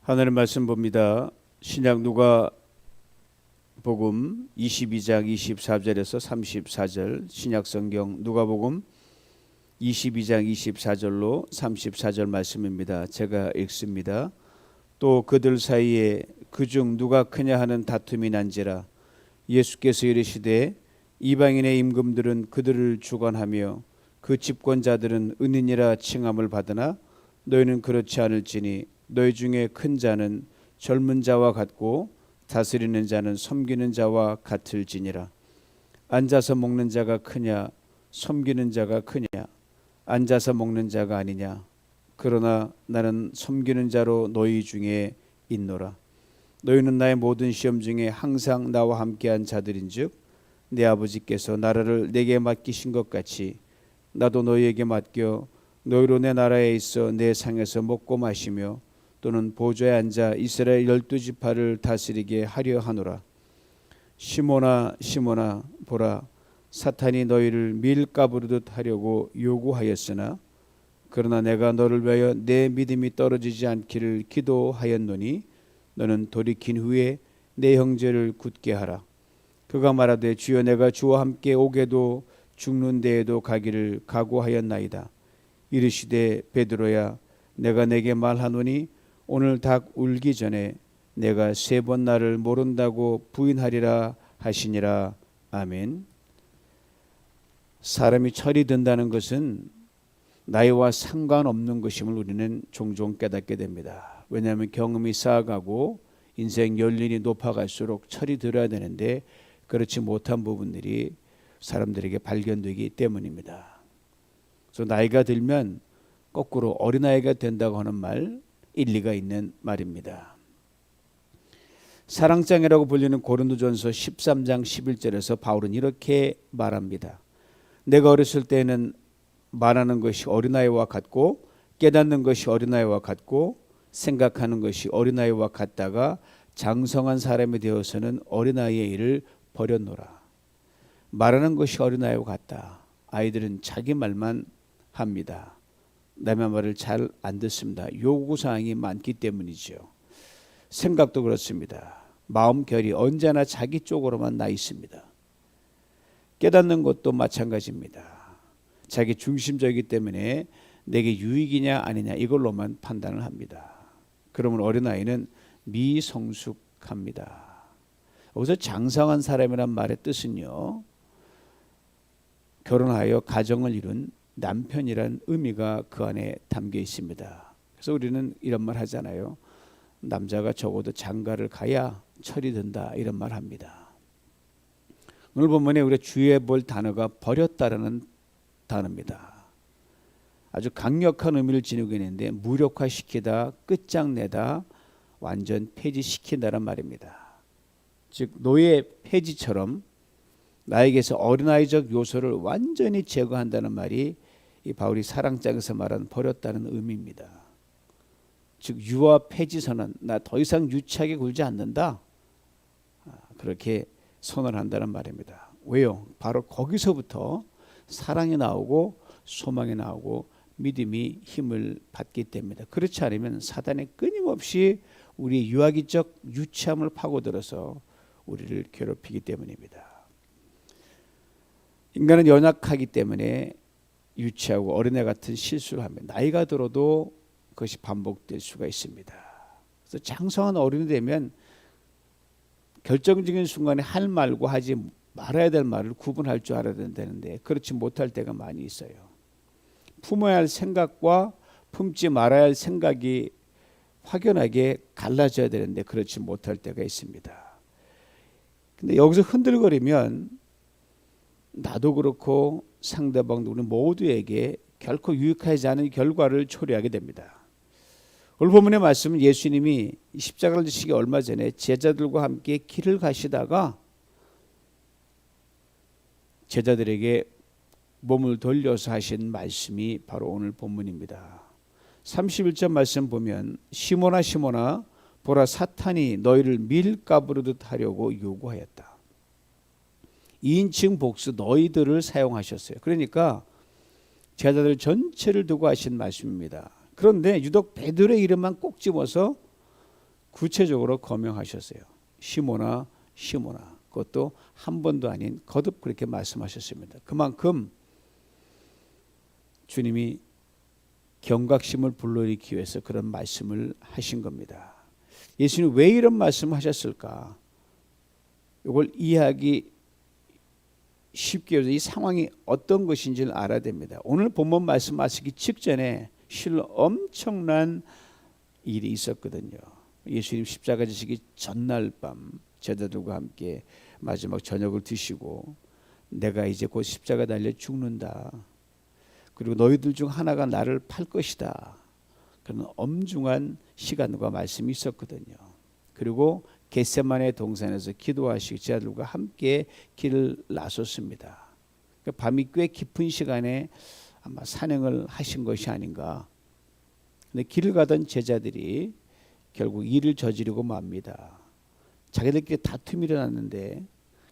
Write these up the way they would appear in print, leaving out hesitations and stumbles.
하늘의 말씀 봅니다. 신약 누가복음 22장 24절에서 34절, 신약 성경 누가복음 22장 24절로 34절 말씀입니다. 제가 읽습니다. 또 그들 사이에 그중 누가 크냐 하는 다툼이 난지라. 예수께서 이르시되 이방인의 임금들은 그들을 주관하며 그 집권자들은 은인이라 칭함을 받으나 너희는 그렇지 않을지니 너희 중에 큰 자는 젊은 자와 같고 다스리는 자는 섬기는 자와 같을지니라. 앉아서 먹는 자가 크냐 섬기는 자가 크냐? 앉아서 먹는 자가 아니냐? 그러나 나는 섬기는 자로 너희 중에 있노라. 너희는 나의 모든 시험 중에 항상 나와 함께한 자들인즉 내 아버지께서 나라를 내게 맡기신 것 같이 나도 너희에게 맡겨 너희로 내 나라에 있어 내 상에서 먹고 마시며 또는 보좌에 앉아 이스라엘 12지파를 다스리게 하려 하노라. 시몬아 시몬아 보라, 사탄이 너희를 밀가부르듯 하려고 요구하였으나 그러나 내가 너를 위하여 내 믿음이 떨어지지 않기를 기도하였노니 너는 돌이킨 후에 내 형제를 굳게 하라. 그가 말하되 주여 내가 주와 함께 오게도 죽는 데에도 가기를 각오하였나이다. 이르시되 베드로야 내가 내게 말하노니 오늘 닭 울기 전에 내가 3번 나를 모른다고 부인하리라 하시니라. 아멘. 사람이 철이 든다는 것은 나이와 상관없는 것임을 우리는 종종 깨닫게 됩니다. 왜냐하면 경험이 쌓아가고 인생 연륜이 높아갈수록 철이 들어야 되는데 그렇지 못한 부분들이 사람들에게 발견되기 때문입니다. 그래서 나이가 들면 거꾸로 어린아이가 된다고 하는 말 일리가 있는 말입니다. 사랑장애라고 불리는 고린도전서 13장 11절에서 바울은 이렇게 말합니다. 내가 어렸을 때는 말하는 것이 어린아이와 같고 깨닫는 것이 어린아이와 같고 생각하는 것이 어린아이와 같다가 장성한 사람이 되어서는 어린아이의 일을 버렸노라. 말하는 것이 어린아이와 같다. 아이들은 자기 말만 합니다. 남의 말을 잘 안 듣습니다. 요구사항이 많기 때문이죠. 생각도 그렇습니다. 마음결이 언제나 자기 쪽으로만 나 있습니다. 깨닫는 것도 마찬가지입니다. 자기 중심적이기 때문에 내게 유익이냐 아니냐 이걸로만 판단을 합니다. 그러면 어린아이는 미성숙합니다. 여기서 장성한 사람이란 말의 뜻은요, 결혼하여 가정을 이룬 남편이란 의미가 그 안에 담겨 있습니다. 그래서 우리는 이런 말 하잖아요. 남자가 적어도 장가를 가야 철이 든다 이런 말 합니다. 오늘 본문에 우리가 주의해 볼 단어가 버렸다라는 단어입니다. 아주 강력한 의미를 지니고 있는데 무력화시키다, 끝장내다, 완전 폐지시킨다는 말입니다. 즉 노예 폐지처럼 나에게서 어린아이적 요소를 완전히 제거한다는 말이 이 바울이 사랑장에서 말하는 버렸다는 의미입니다. 즉 유아 폐지 선언, 나 더 이상 유치하게 굴지 않는다, 그렇게 선언한다는 말입니다. 왜요? 바로 거기서부터 사랑이 나오고 소망이 나오고 믿음이 힘을 받기 때문이다. 그렇지 않으면 사단이 끊임없이 우리의 유아기적 유치함을 파고들어서 우리를 괴롭히기 때문입니다. 인간은 연약하기 때문에 유치하고 어린애 같은 실수를 하면 나이가 들어도 그것이 반복될 수가 있습니다. 그래서 장성한 어른이 되면 결정적인 순간에 할 말과 하지 말아야 될 말을 구분할 줄 알아야 된다는데 그렇지 못할 때가 많이 있어요. 품어야 할 생각과 품지 말아야 할 생각이 확연하게 갈라져야 되는데 그렇지 못할 때가 있습니다. 근데 여기서 흔들거리면 나도 그렇고 상대방도 우리 모두에게 결코 유익하지 않은 결과를 초래하게 됩니다. 오늘 본문의 말씀은 예수님이 십자가를 지시기 얼마 전에 제자들과 함께 길을 가시다가 제자들에게 몸을 돌려서 하신 말씀이 바로 오늘 본문입니다. 31절 말씀 보면 시몬아 시몬아 보라, 사탄이 너희를 밀가부르듯 하려고 요구하였다. 2인칭 복수 너희들을 사용하셨어요. 그러니까 제자들 전체를 두고 하신 말씀입니다. 그런데 유독 베드로의 이름만 꼭 집어서 구체적으로 거명하셨어요. 시몬아 시몬아. 그것도 한 번도 아닌 거듭 그렇게 말씀하셨습니다. 그만큼 주님이 경각심을 불러일으키기 위해서 그런 말씀을 하신 겁니다. 예수님 왜 이런 말씀을 하셨을까? 이걸 이해하기 쉽게 해서 이 상황이 어떤 것인지를 알아야 됩니다. 오늘 본문 말씀하시기 직전에 실로 엄청난 일이 있었거든요. 예수님 십자가 지시기 전날 밤 제자들과 함께 마지막 저녁을 드시고 내가 이제 곧 십자가 달려 죽는다. 그리고 너희들 중 하나가 나를 팔 것이다. 그런 엄중한 시간과 말씀이 있었거든요. 그리고 겟세마네 동산에서 기도하시고 제자들과 함께 길을 나섰습니다. 그러니까 밤이 꽤 깊은 시간에 아마 산행을 하신 것이 아닌가. 근데 길을 가던 제자들이 결국 일을 저지르고 맙니다. 자기들끼리 다툼이 일어났는데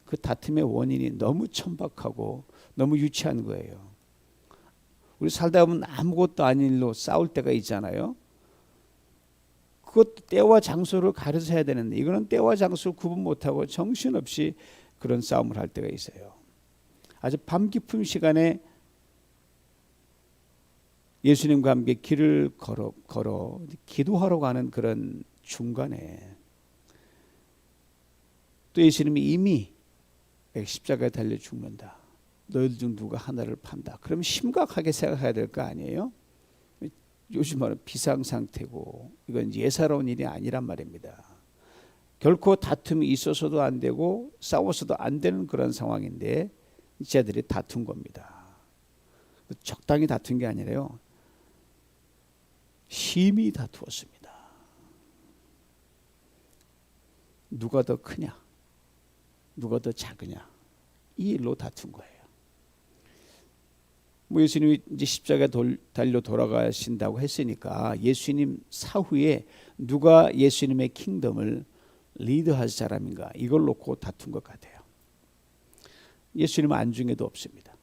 그 다툼의 원인이 너무 천박하고 너무 유치한 거예요. 우리 살다 보면 아무것도 아닌 일로 싸울 때가 있잖아요. 그것도 때와 장소를 가려서 해야 되는데 이거는 때와 장소를 구분 못하고 정신없이 그런 싸움을 할 때가 있어요. 아주 밤 깊은 시간에 예수님과 함께 길을 걸어 기도하러 가는 그런 중간에 또 예수님이 이미 십자가에 달려 죽는다. 너희들 중 누가 하나를 판다. 그럼 심각하게 생각해야 될 거 아니에요? 요즘 말은 비상상태고 이건 예사로운 일이 아니란 말입니다. 결코 다툼이 있어서도 안 되고 싸워서도 안 되는 그런 상황인데 쟤들이 다툰 겁니다. 적당히 다툰 게 아니라요. 심히 다투었습니다. 누가 더 크냐? 누가 더 작으냐? 이 일로 다툰 거예요. 뭐 예수님이 이제 십자가에 달려 돌아가신다고 했으니까 예수님 사후에 누가 예수님의 킹덤을 리드할 사람인가 이걸 놓고 다툰 것 같아요. 예수님은 안중에도 없습니다.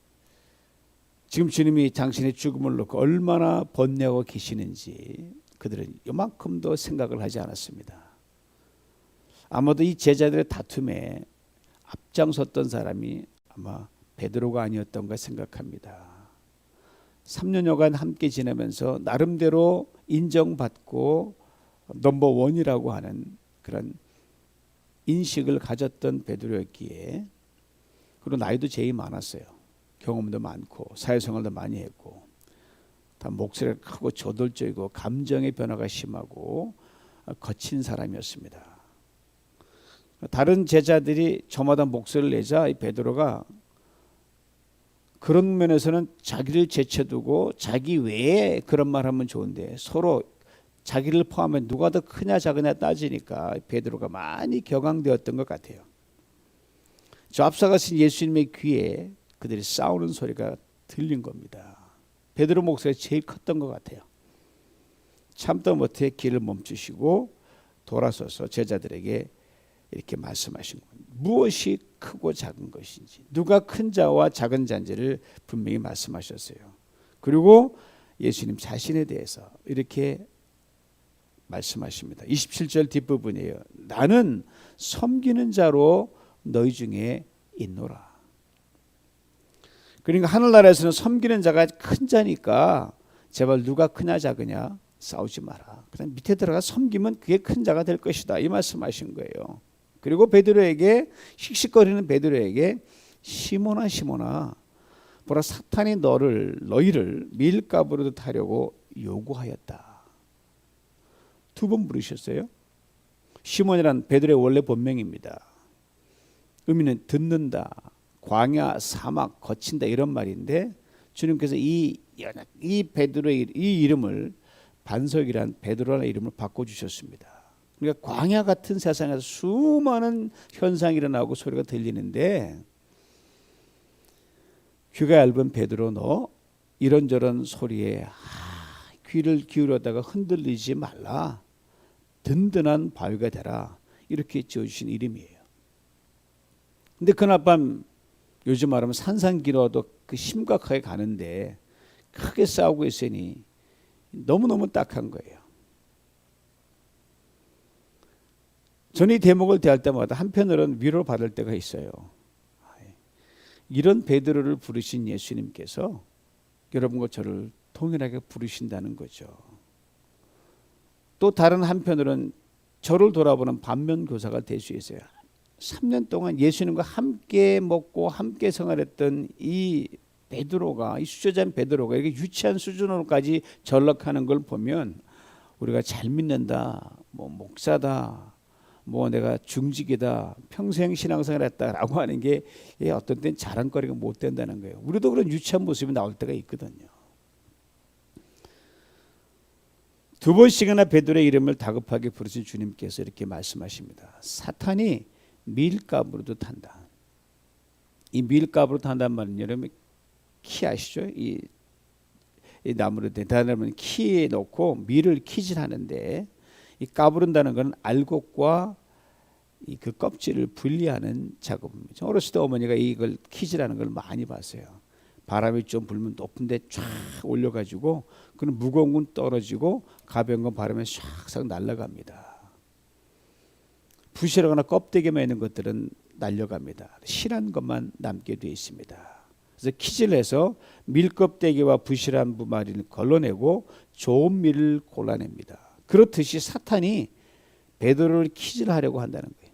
지금 주님이 당신의 죽음을 놓고 얼마나 번뇌하고 계시는지 그들은 이만큼도 생각을 하지 않았습니다. 아마도 이 제자들의 다툼에 앞장섰던 사람이 아마 베드로가 아니었던가 생각합니다. 3년여간 함께 지내면서 나름대로 인정받고 넘버원이라고 하는 그런 인식을 가졌던 베드로였기에 그리고 나이도 제일 많았어요. 경험도 많고 사회생활도 많이 했고 다 목소리가 크고 저돌적이고 감정의 변화가 심하고 거친 사람이었습니다. 다른 제자들이 저마다 목소리를 내자 이 베드로가 그런 면에서는 자기를 제쳐두고 자기 외에 그런 말 하면 좋은데 서로 자기를 포함해 누가 더 크냐 작으냐 따지니까 베드로가 많이 격앙되었던 것 같아요. 저 앞서가신 예수님의 귀에 그들이 싸우는 소리가 들린 겁니다. 베드로 목소리가 제일 컸던 것 같아요. 참다 못해 길을 멈추시고 돌아서서 제자들에게 이렇게 말씀하신 겁니다. 무엇이 크고 작은 것인지 누가 큰 자와 작은 자인지를 분명히 말씀하셨어요. 그리고 예수님 자신에 대해서 이렇게 말씀하십니다. 27절 뒷부분이에요. 나는 섬기는 자로 너희 중에 있노라. 그러니까 하늘나라에서는 섬기는 자가 큰 자니까 제발 누가 크냐 작으냐 싸우지 마라. 그다음 밑에 들어가 섬기면 그게 큰 자가 될 것이다. 이 말씀하신 거예요. 그리고 베드로에게 씩씩거리는 베드로에게 시몬아 시몬아 보라 사탄이 너희를 밀가부르듯 하려고 요구하였다. 두 번 부르셨어요. 시몬이란 베드로의 원래 본명입니다. 의미는 듣는다, 광야, 사막, 거친다 이런 말인데 주님께서 이 베드로의 이 이름을 반석이란 베드로라는 이름을 바꿔주셨습니다. 그러니까 광야 같은 세상에서 수많은 현상이 일어나고 소리가 들리는데 귀가 얇은 베드로 너 이런저런 소리에 귀를 기울여다가 흔들리지 말라. 든든한 바위가 되라. 이렇게 지어주신 이름이에요. 근데 그날 밤 요즘 말하면 산산기로도 그 심각하게 가는데 크게 싸우고 있으니 너무너무 딱한 거예요. 저는 이 대목을 대할 때마다 한편으로는 위로를 받을 때가 있어요. 이런 베드로를 부르신 예수님께서 여러분과 저를 동일하게 부르신다는 거죠. 또 다른 한편으로는 저를 돌아보는 반면교사가 될 수 있어요. 3년 동안 예수님과 함께 먹고 함께 생활했던 이 베드로가, 이 수제자인 베드로가 이렇게 유치한 수준으로까지 전락하는 걸 보면 우리가 잘 믿는다, 뭐 목사다, 뭐 내가 중직이다, 평생 신앙생활 했다라고 하는 게 어떤 때는 자랑거리가 못 된다는 거예요. 우리도 그런 유치한 모습이 나올 때가 있거든요. 두 번씩이나 베드로의 이름을 다급하게 부르신 주님께서 이렇게 말씀하십니다. 사탄이 밀가부로도 탄다. 이 밀가부로 탄단 말은 여러분 키 아시죠? 이 나무로 된 다른 키에 놓고 밀을 키질하는데 이 까부른다는 건 알곡과 그 껍질을 분리하는 작업입니다. 어렸을 때 어머니가 이걸 키질하는 걸 많이 봤어요. 바람이 좀 불면 높은데 쫙 올려가지고 그는 무거운 건 떨어지고 가벼운 건 바람에 샥싹 날아갑니다. 부실하거나 껍데기만 있는 것들은 날려갑니다. 실한 것만 남게 되어 있습니다. 그래서 키질해서 밀껍데기와 부실한 부마리를 걸러내고 좋은 밀을 골라냅니다. 그렇듯이 사탄이 베드로를 키질하려고 한다는 거예요.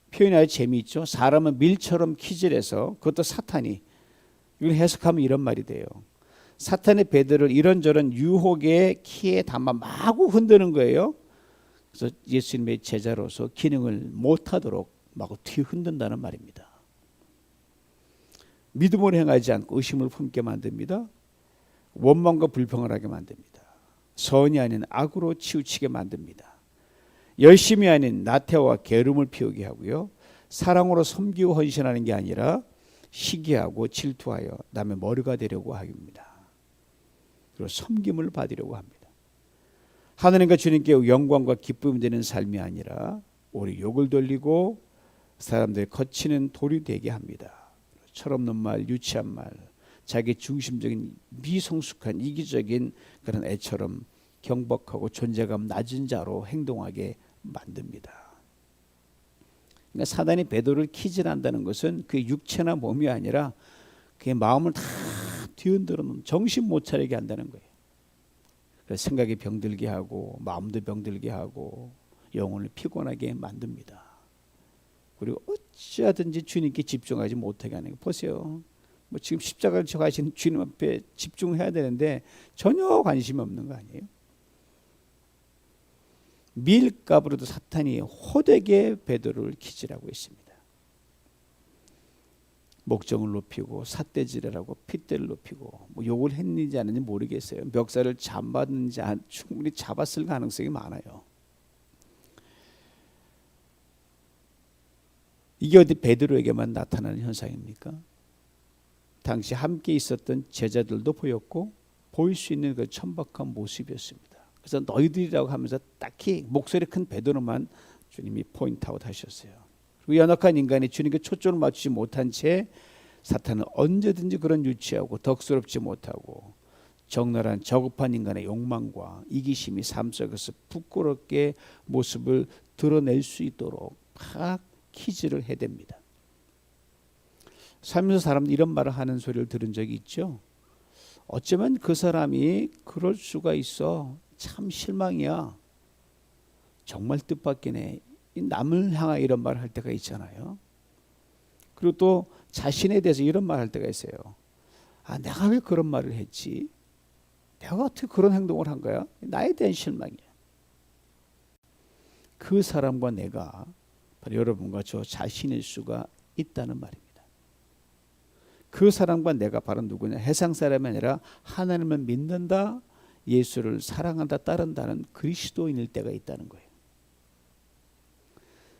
표현이 아주 재미있죠. 사람은 밀처럼 키질해서, 그것도 사탄이, 이걸 해석하면 이런 말이 돼요. 사탄의 베드로를 이런저런 유혹의 키에 담아 마구 흔드는 거예요. 그래서 예수님의 제자로서 기능을 못하도록 마구 뒤흔든다는 말입니다. 믿음으로 행하지 않고 의심을 품게 만듭니다. 원망과 불평을 하게 만듭니다. 선이 아닌 악으로 치우치게 만듭니다. 열심이 아닌 나태와 게으름을 피우게 하고요. 사랑으로 섬기고 헌신하는 게 아니라 시기하고 질투하여 남의 머리가 되려고 합니다. 그리고 섬김을 받으려고 합니다. 하나님과 주님께 영광과 기쁨이 되는 삶이 아니라 오히려 욕을 돌리고 사람들의 거치는 돌이 되게 합니다. 철없는 말, 유치한 말, 자기 중심적인 미성숙한 이기적인 그런 애처럼 경박하고 존재감 낮은 자로 행동하게 만듭니다. 그러니까 사단이 베드로를 키질한다는 것은 그 육체나 몸이 아니라 그의 마음을 다 뒤흔들어 놓은, 정신 못 차리게 한다는 거예요. 그래서 생각이 병들게 하고 마음도 병들게 하고 영혼을 피곤하게 만듭니다. 그리고 어찌하든지 주님께 집중하지 못하게 하는 거 보세요. 뭐 지금 십자가를 지고 가시는 주님 앞에 집중해야 되는데 전혀 관심이 없는 거 아니에요? 밀가부로도 사탄이 호되게 베드로를 키질하고 있습니다. 목정을 높이고 삿대질하고 핏대를 높이고 뭐 욕을 했는지 안 했는지 모르겠어요. 멱살을 잡았는지 충분히 잡았을 가능성이 많아요. 이게 어디 베드로에게만 나타나는 현상입니까? 당시 함께 있었던 제자들도 보였고 보일 수 있는 그 천박한 모습이었습니다. 그래서 너희들이라고 하면서 딱히 목소리 큰 베드로만 주님이 포인트아웃 하셨어요. 그리고 연약한 인간이 주님께 초점을 맞추지 못한 채 사탄은 언제든지 그런 유치하고 덕스럽지 못하고 적나라한 저급한 인간의 욕망과 이기심이 삶 속에서 부끄럽게 모습을 드러낼 수 있도록 막 키질을 해댑니다. 살면서 사람들이 이런 말을 하는 소리를 들은 적이 있죠. 어쩌면 그 사람이 그럴 수가 있어. 참 실망이야. 정말 뜻밖이네. 남을 향하 이런 말을 할 때가 있잖아요. 그리고 또 자신에 대해서 이런 말을 할 때가 있어요. 아, 내가 왜 그런 말을 했지? 내가 어떻게 그런 행동을 한 거야? 나에 대한 실망이야. 그 사람과 내가 바로 여러분과 저 자신일 수가 있다는 말입니다. 그 사람과 내가 바로 누구냐? 해상 사람이 아니라 하나님을 믿는다, 예수를 사랑한다, 따른다는 그리스도인일 때가 있다는 거예요.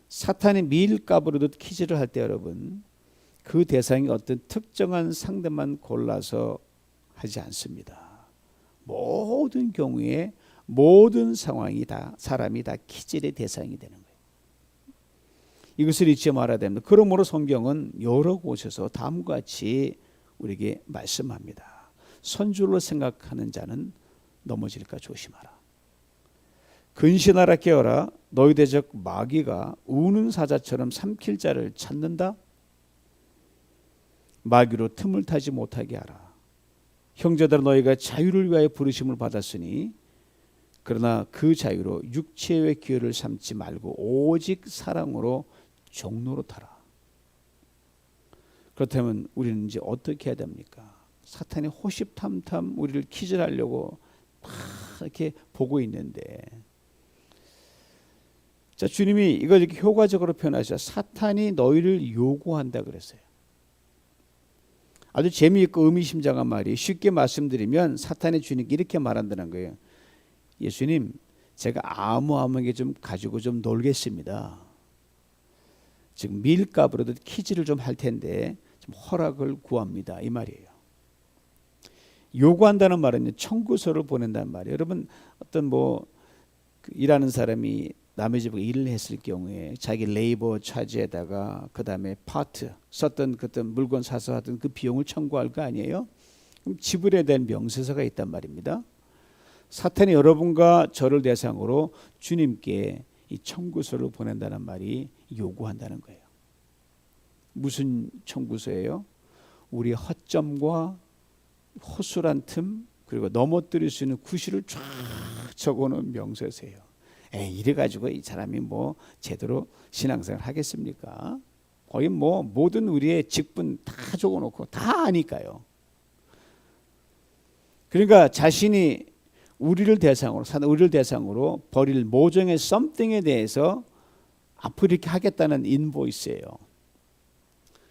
사탄이 밀가부로도 키질을 할 때 여러분, 그 대상이 어떤 특정한 상대만 골라서 하지 않습니다. 모든 경우에 모든 상황이 다 사람이 다 키질의 대상이 되는 거예요. 이것을 잊지 말아야 됩니다. 그러므로 성경은 여러 곳에서 다음과 같이 우리에게 말씀합니다. 선줄로 생각하는 자는 넘어질까 조심하라. 근신하라 깨어라. 너희 대적 마귀가 우는 사자처럼 삼킬 자를 찾는다. 마귀로 틈을 타지 못하게 하라. 형제들아 너희가 자유를 위하여 부르심을 받았으니 그러나 그 자유로 육체의 기회를 삼지 말고 오직 사랑으로 종로로 타라. 그렇다면 우리는 이제 어떻게 해야 됩니까? 사탄이 호시탐탐 우리를 기절하려고 막 이렇게 보고 있는데, 자, 주님이 이걸 이렇게 효과적으로 표현하셔. 사탄이 너희를 요구한다 그랬어요. 아주 재미있고 의미심장한 말이, 쉽게 말씀드리면 사탄이 주님께 이렇게 말한다는 거예요. 예수님, 제가 아무하게 좀 가지고 좀 놀겠습니다. 지금 밀값으로도 퀴즈를 좀 할 텐데 좀 허락을 구합니다. 이 말이에요. 요구한다는 말은 청구서를 보낸다는 말이에요. 여러분, 어떤 일하는 사람이 남의 집에 일을 했을 경우에 자기 레이버 차지에다가 그 다음에 파트 썼던 그떤 물건 사서 하던 그 비용을 청구할 거 아니에요? 그럼 지불에 대한 명세서가 있단 말입니다. 사탄이 여러분과 저를 대상으로 주님께 이 청구서를 보낸다는 말이 요구한다는 거예요. 무슨 청구서예요? 우리의 허점과 허술한 틈, 그리고 넘어뜨릴 수 있는 구실을 쫙 적어놓은 명세서예요. 이래가지고 이 사람이 제대로 신앙생활 하겠습니까? 거의 모든 우리의 직분 다 적어놓고 다 아니까요. 그러니까 자신이 우리를 대상으로 벌일 모종의 썸띵에 대해서 앞으로 이렇게 하겠다는 인보이스예요.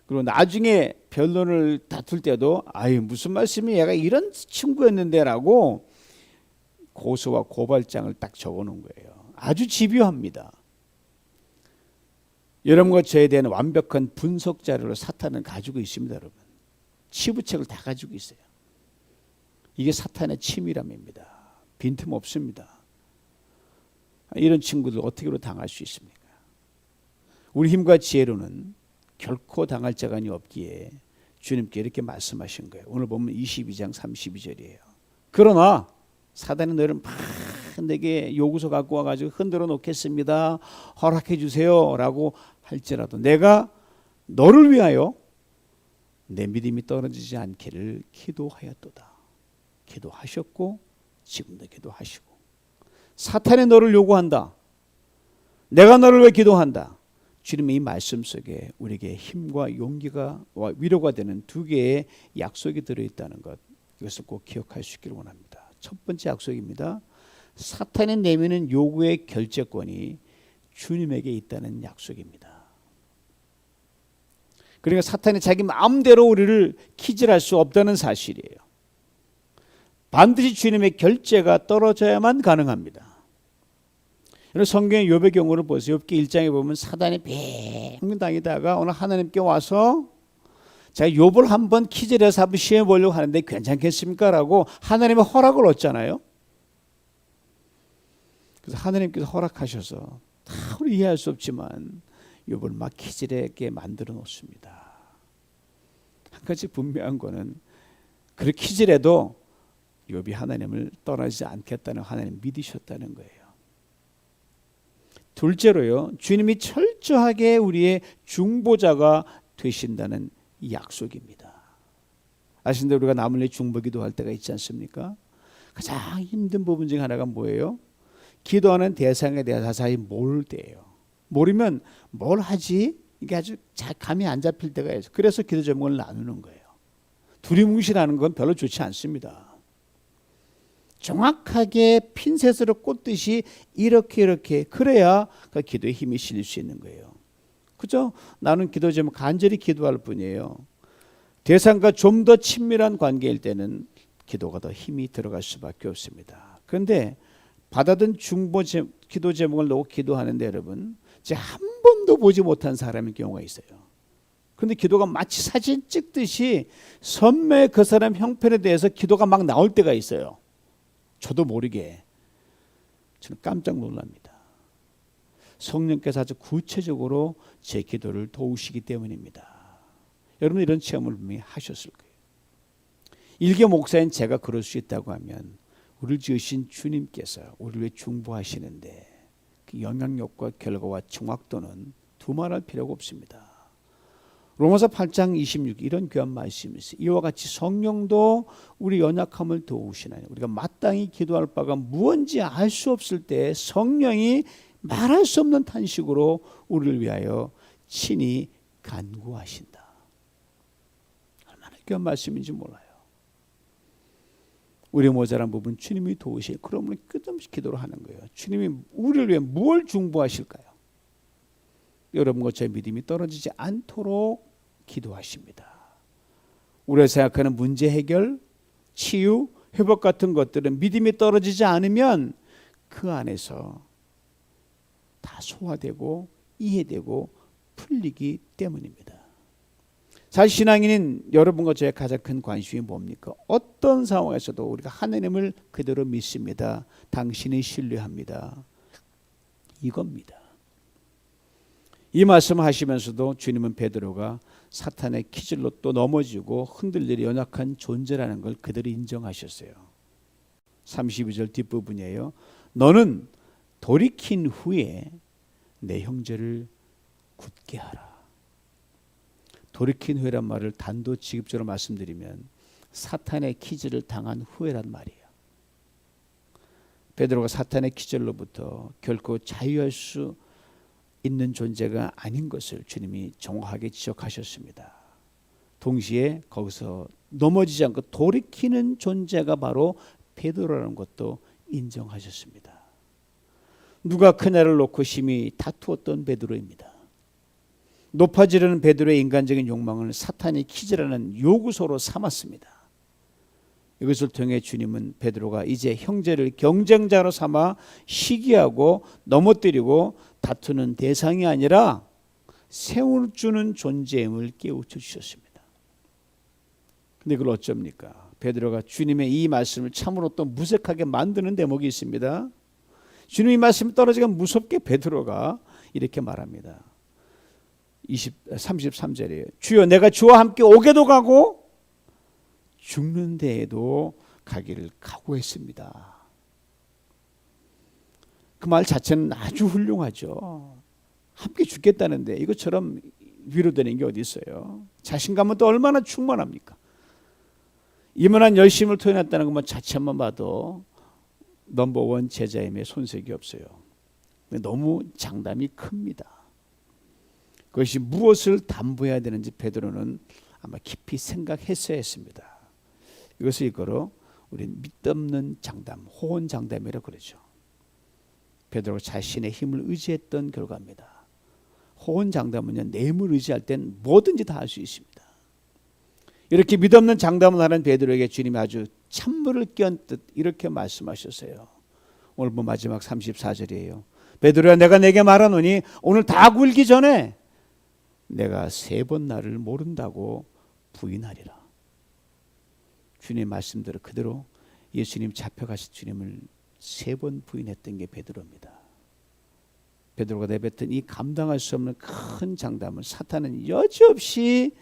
그리고 나중에 변론을 다툴 때도 무슨 말씀이 얘가 이런 친구였는데라고 고소와 고발장을 딱 적어놓은 거예요. 아주 집요합니다. 여러분과 저에 대한 완벽한 분석 자료를 사탄은 가지고 있습니다. 여러분, 치부책을 다 가지고 있어요. 이게 사탄의 치밀함입니다. 빈틈없습니다. 이런 친구들 어떻게 당할 수 있습니까? 우리 힘과 지혜로는 결코 당할 자간이 없기에 주님께 이렇게 말씀하신 거예요. 오늘 보면 22장 32절이에요. 그러나 사단이 너희를 막 내게 요구서 갖고 와가지고 흔들어 놓겠습니다, 허락해 주세요 라고 할지라도 내가 너를 위하여 내 믿음이 떨어지지 않기를 기도하였도다. 기도하셨고 지금도 기도하시고, 사탄이 너를 요구한다, 내가 너를 위해 기도한다. 주님의 이 말씀 속에 우리에게 힘과 용기가 위로가 되는 두 개의 약속이 들어있다는 것, 이것을 꼭 기억할 수 있기를 원합니다. 첫 번째 약속입니다. 사탄이 내미는 요구의 결재권이 주님에게 있다는 약속입니다. 그러니까 사탄이 자기 마음대로 우리를 키질할 수 없다는 사실이에요. 반드시 주님의 결재가 떨어져야만 가능합니다. 성경의 욥의 경우를 보세요. 욥기 1장에 보면 사단이 빙빙 다니다가 오늘 하나님께 와서 제가 욥을 한번 키질해서 한번 시험해 보려고 하는데 괜찮겠습니까? 라고 하나님의 허락을 얻잖아요. 그래서 하나님께서 허락하셔서 다 우리 이해할 수 없지만 욥을 막 키질하게 만들어 놓습니다. 한 가지 분명한 거는 그렇게 키질해도 욥이 하나님을 떠나지 않겠다는 하나님 믿으셨다는 거예요. 둘째로요, 주님이 철저하게 우리의 중보자가 되신다는 약속입니다. 아시는데 우리가 남을 위해 중보기도 할 때가 있지 않습니까? 가장 힘든 부분 중 하나가 뭐예요? 기도하는 대상에 대해서 자세히 모를 때예요. 모르면 뭘 하지? 이게 아주 잘 감이 안 잡힐 때가 있어요. 그래서 기도 제목을 나누는 거예요. 두리뭉실하는 건 별로 좋지 않습니다. 정확하게 핀셋으로 꽂듯이 이렇게 그래야 그 기도에 힘이 실릴 수 있는 거예요. 그죠? 나는 기도 제목 간절히 기도할 뿐이에요. 대상과 좀 더 친밀한 관계일 때는 기도가 더 힘이 들어갈 수밖에 없습니다. 그런데 받아든 기도 제목을 놓고 기도하는데 여러분, 제가 한 번도 보지 못한 사람의 경우가 있어요. 그런데 기도가 마치 사진 찍듯이 선매 그 사람 형편에 대해서 기도가 막 나올 때가 있어요. 저도 모르게. 저는 깜짝 놀랍니다. 성령께서 아주 구체적으로 제 기도를 도우시기 때문입니다. 여러분 이런 체험을 분명히 하셨을 거예요. 일개 목사인 제가 그럴 수 있다고 하면 우리를 지으신 주님께서 우리를 위해 중보하시는데 그 영향력과 결과와 정확도는 두말할 필요가 없습니다. 로마서 8장 26 이런 귀한 말씀이 있어요. 이와 같이 성령도 우리 연약함을 도우시나니 우리가 마땅히 기도할 바가 무언지 알 수 없을 때 성령이 말할 수 없는 탄식으로 우리를 위하여 친히 간구하신다. 얼마나 귀한 말씀인지 몰라요. 우리의 모자란 부분 주님이 도우실, 그러면 끝없이 기도를 하는 거예요. 주님이 우리를 위해 무엇을 중보하실까요? 여러분과 제 믿음이 떨어지지 않도록 기도하십니다. 우리가 생각하는 문제 해결, 치유, 회복 같은 것들은 믿음이 떨어지지 않으면 그 안에서 다 소화되고 이해되고 풀리기 때문입니다. 사실 신앙인인 여러분과 저의 가장 큰 관심이 뭡니까? 어떤 상황에서도 우리가 하나님을 그대로 믿습니다. 당신을 신뢰합니다. 이겁니다. 이 말씀을 하시면서도 주님은 베드로가 사탄의 기질로 또 넘어지고 흔들릴 연약한 존재라는 걸 그대로 인정하셨어요. 32절 뒷부분이에요. 너는 돌이킨 후에 내 형제를 굳게 하라. 돌이킨 후에란 말을 단도직입적으로 말씀드리면 사탄의 기질을 당한 후에란 말이에요. 베드로가 사탄의 기질로부터 결코 자유할 수 있는 존재가 아닌 것을 주님이 정확하게 지적하셨습니다. 동시에 거기서 넘어지지 않고 돌이키는 존재가 바로 베드로라는 것도 인정하셨습니다. 누가 그날을 놓고 심히 다투었던 베드로입니다. 높아지려는 베드로의 인간적인 욕망을 사탄이 키즈라는 요구소로 삼았습니다. 이것을 통해 주님은 베드로가 이제 형제를 경쟁자로 삼아 시기하고 넘어뜨리고 다투는 대상이 아니라 세워주는 존재임을 깨우쳐 주셨습니다. 근데 그걸 어쩝니까? 베드로가 주님의 이 말씀을 참으로 또 무색하게 만드는 대목이 있습니다. 주님의 말씀이 떨어지면 무섭게 베드로가 이렇게 말합니다. 33절이에요. 주여 내가 주와 함께 오게도 가고 죽는 데에도 가기를 각오했습니다. 그 말 자체는 아주 훌륭하죠. 함께 죽겠다는데 이것처럼 위로되는 게 어디 있어요? 자신감은 또 얼마나 충만합니까? 이만한 열심을 토해냈다는 것만 자체만 봐도 넘버원 제자임에 손색이 없어요. 너무 장담이 큽니다. 그것이 무엇을 담보해야 되는지 베드로는 아마 깊이 생각했어야 했습니다. 이것을 이거로 우리는 믿없는 장담, 호언 장담이라고 그러죠. 베드로가 자신의 힘을 의지했던 결과입니다. 호언 장담은요, 내 힘을 의지할 땐 뭐든지 다 할 수 있습니다. 이렇게 믿없는 장담을 하는 베드로에게 주님이 아주 찬물을 끼얹듯 이렇게 말씀하셨어요. 오늘 마지막 34절이에요. 베드로야 내가 내게 말하노니 오늘 다 굴기 전에 내가 3번 나를 모른다고 부인하리라. 주님 말씀대로 그대로 예수님 잡혀가신 주님을 3번 부인했던 게 베드로입니다. 베드로가 내뱉은 이 감당할 수 없는 큰 장담을 사탄은 여지없이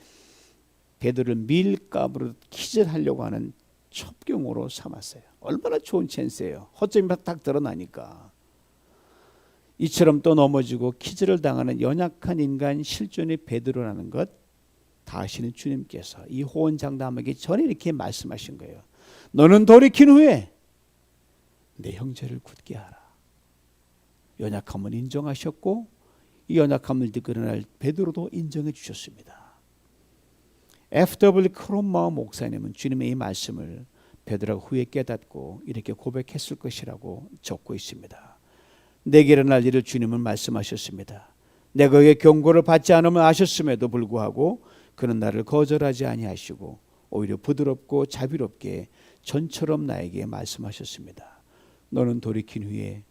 베드로를 밀가부로 기절하려고 하는 첩경으로 삼았어요. 얼마나 좋은 찬스예요. 허점이 딱 드러나니까. 이처럼 또 넘어지고 기절을 당하는 연약한 인간 실존의 베드로라는 것 다 아시는 주님께서 이 호언 장담하기 전에 이렇게 말씀하신 거예요. 너는 돌이킨 후에 내 형제를 굳게 하라. 연약함을 인정하셨고 이 연약함을 일어날 베드로도 인정해 주셨습니다. F.W. 크롬마우 목사님은 주님의 이 말씀을 베드로가 후에 깨닫고 이렇게 고백했을 것이라고 적고 있습니다. 내게 일어날 일을 주님은 말씀하셨습니다. 내가 그의 경고를 받지 않으면 아셨음에도 불구하고 그는 나를 거절하지 아니하시고 오히려 부드럽고 자비롭게 전처럼 나에게 말씀하셨습니다. 너는 돌이킨 후에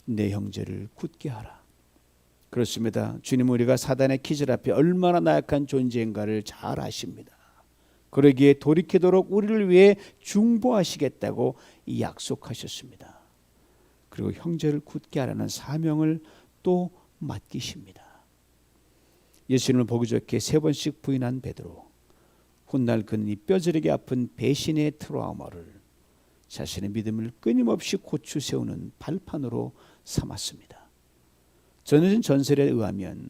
내 형제를 굳게 하라. 그렇습니다. 주님은 우리가 사단의 기질 앞에 얼마나 나약한 존재인가를 잘 아십니다. 그러기에 돌이키도록 우리를 위해 중보하시겠다고 약속하셨습니다. 그리고 형제를 굳게 하라는 사명을 또 맡기십니다. 예수님을 보기 좋게 3번씩 부인한 베드로, 훗날 그는 이 뼈저리게 아픈 배신의 트라우마를 자신의 믿음을 끊임없이 고추 세우는 발판으로 삼았습니다. 전해진 전설에 의하면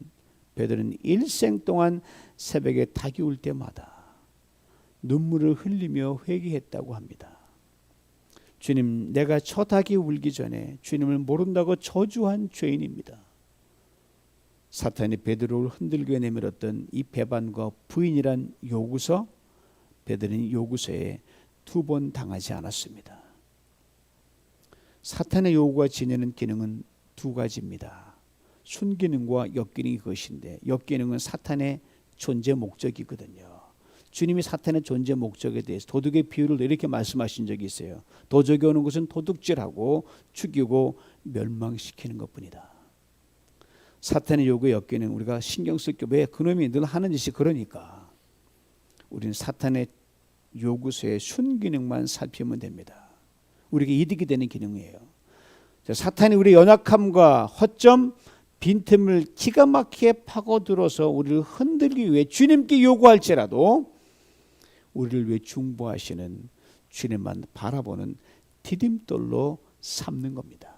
베드로는 일생 동안 새벽에 닭이 울 때마다 눈물을 흘리며 회개했다고 합니다. 주님, 내가 저 닭이 울기 전에 주님을 모른다고 저주한 죄인입니다. 사탄이 베드로를 흔들게 내밀었던 이 배반과 부인이란 요구서, 베드로는 요구서에 2번 당하지 않았습니다. 사탄의 요구가 지니는 기능은 2가지입니다. 순기능과 역기능이 그것인데, 역기능은 사탄의 존재 목적이거든요. 주님이 사탄의 존재 목적에 대해서 도둑의 비유를 이렇게 말씀하신 적이 있어요. 도적이 오는 것은 도둑질하고 죽이고 멸망시키는 것뿐이다. 사탄의 요구의 역기능 우리가 신경 쓸 게 왜 그놈이 늘 하는 짓이 그러니까 우리는 사탄의 요구서의 순기능만 살피면 됩니다. 우리에게 이득이 되는 기능이에요. 사탄이 우리의 연약함과 허점, 빈틈을 기가 막히게 파고들어서 우리를 흔들기 위해 주님께 요구할지라도 우리를 위해 중보하시는 주님만 바라보는 디딤돌로 삼는 겁니다.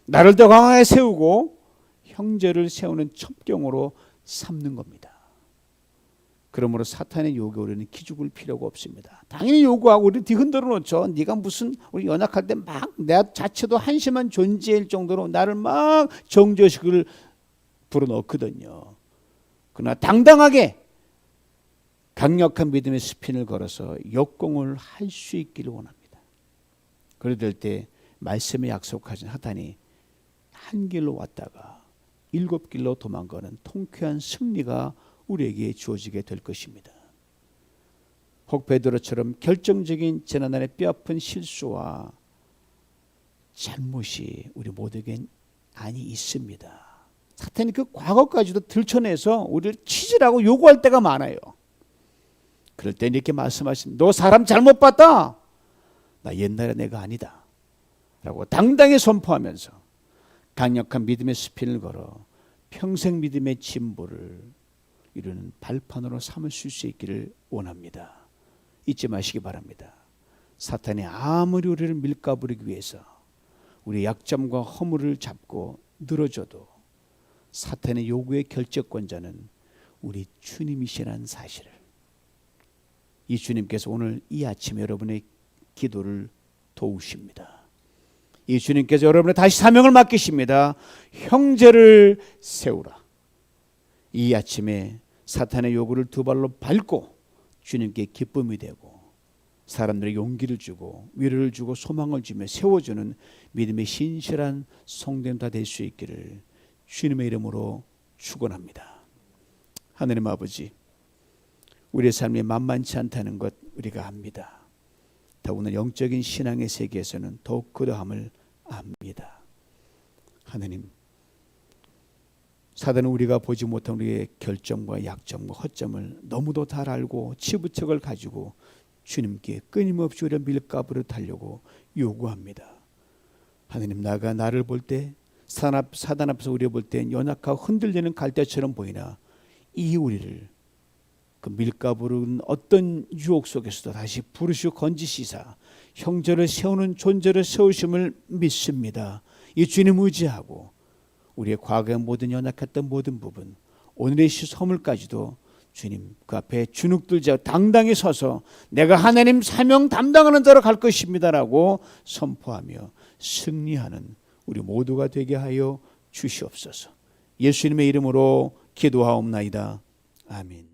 나를 더 강하게 세우고 형제를 세우는 첩경으로 삼는 겁니다. 그러므로 사탄의 요구에 우리는 기죽을 필요가 없습니다. 당연히 요구하고 우리 뒤흔들어 놓죠. 네가 무슨 우리 연약할 때 막 내 자체도 한심한 존재일 정도로 나를 막 정죄식을 불어넣거든요. 그러나 당당하게 강력한 믿음의 스핀을 걸어서 역공을 할 수 있기를 원합니다. 그럴 때 말씀에 약속하신 사탄이 한 길로 왔다가 7길로 도망가는 통쾌한 승리가 우리에게 주어지게 될 것입니다. 혹 베드로처럼 결정적인 지난날의 뼈아픈 실수와 잘못이 우리 모두에겐 많이 있습니다. 사탄이 그 과거까지도 들춰내서 우리를 치질하고 요구할 때가 많아요. 그럴 때 이렇게 말씀하십니다. 너 사람 잘못 봤다. 나 옛날에 내가 아니다 라고 당당히 선포하면서 강력한 믿음의 스핀을 걸어 평생 믿음의 진보를 이루는 발판으로 삼으실 수 있기를 원합니다. 잊지 마시기 바랍니다. 사탄이 아무리 우리를 밀가부르기 위해서 우리의 약점과 허물을 잡고 늘어져도 사탄의 요구의 결정권자는 우리 주님이시라는 사실을, 이 주님께서 오늘 이 아침에 여러분의 기도를 도우십니다. 이 주님께서 여러분의 다시 사명을 맡기십니다. 형제를 세우라. 이 아침에 사탄의 요구를 2발로 밟고 주님께 기쁨이 되고 사람들에게 용기를 주고 위로를 주고 소망을 주며 세워주는 믿음의 신실한 성도님 다 될 수 있기를 주님의 이름으로 축원합니다. 하느님 아버지, 우리의 삶이 만만치 않다는 것 우리가 압니다. 더구나 영적인 신앙의 세계에서는 더욱 그러함을 압니다. 하느님, 사단은 우리가 보지 못한 우리의 결점과 약점과 허점을 너무도 잘 알고 치부책을 가지고 주님께 끊임없이 우리를 밀가부를 달려고 요구합니다. 하느님, 나를 볼 때 사단 앞에서 우리를 볼 때 연약하고 흔들리는 갈대처럼 보이나 이 우리를 그 밀가부른 어떤 유혹 속에서도 다시 부르시고 건지시사 형제를 세우는 존재를 세우심을 믿습니다. 이 주님 의지하고 우리의 과거의 모든 연약했던 모든 부분, 오늘의 허물까지도 주님 그 앞에 주눅들지 당당히 서서 내가 하나님 사명 담당하는 자로 갈 것입니다라고 선포하며 승리하는 우리 모두가 되게 하여 주시옵소서. 예수님의 이름으로 기도하옵나이다. 아멘.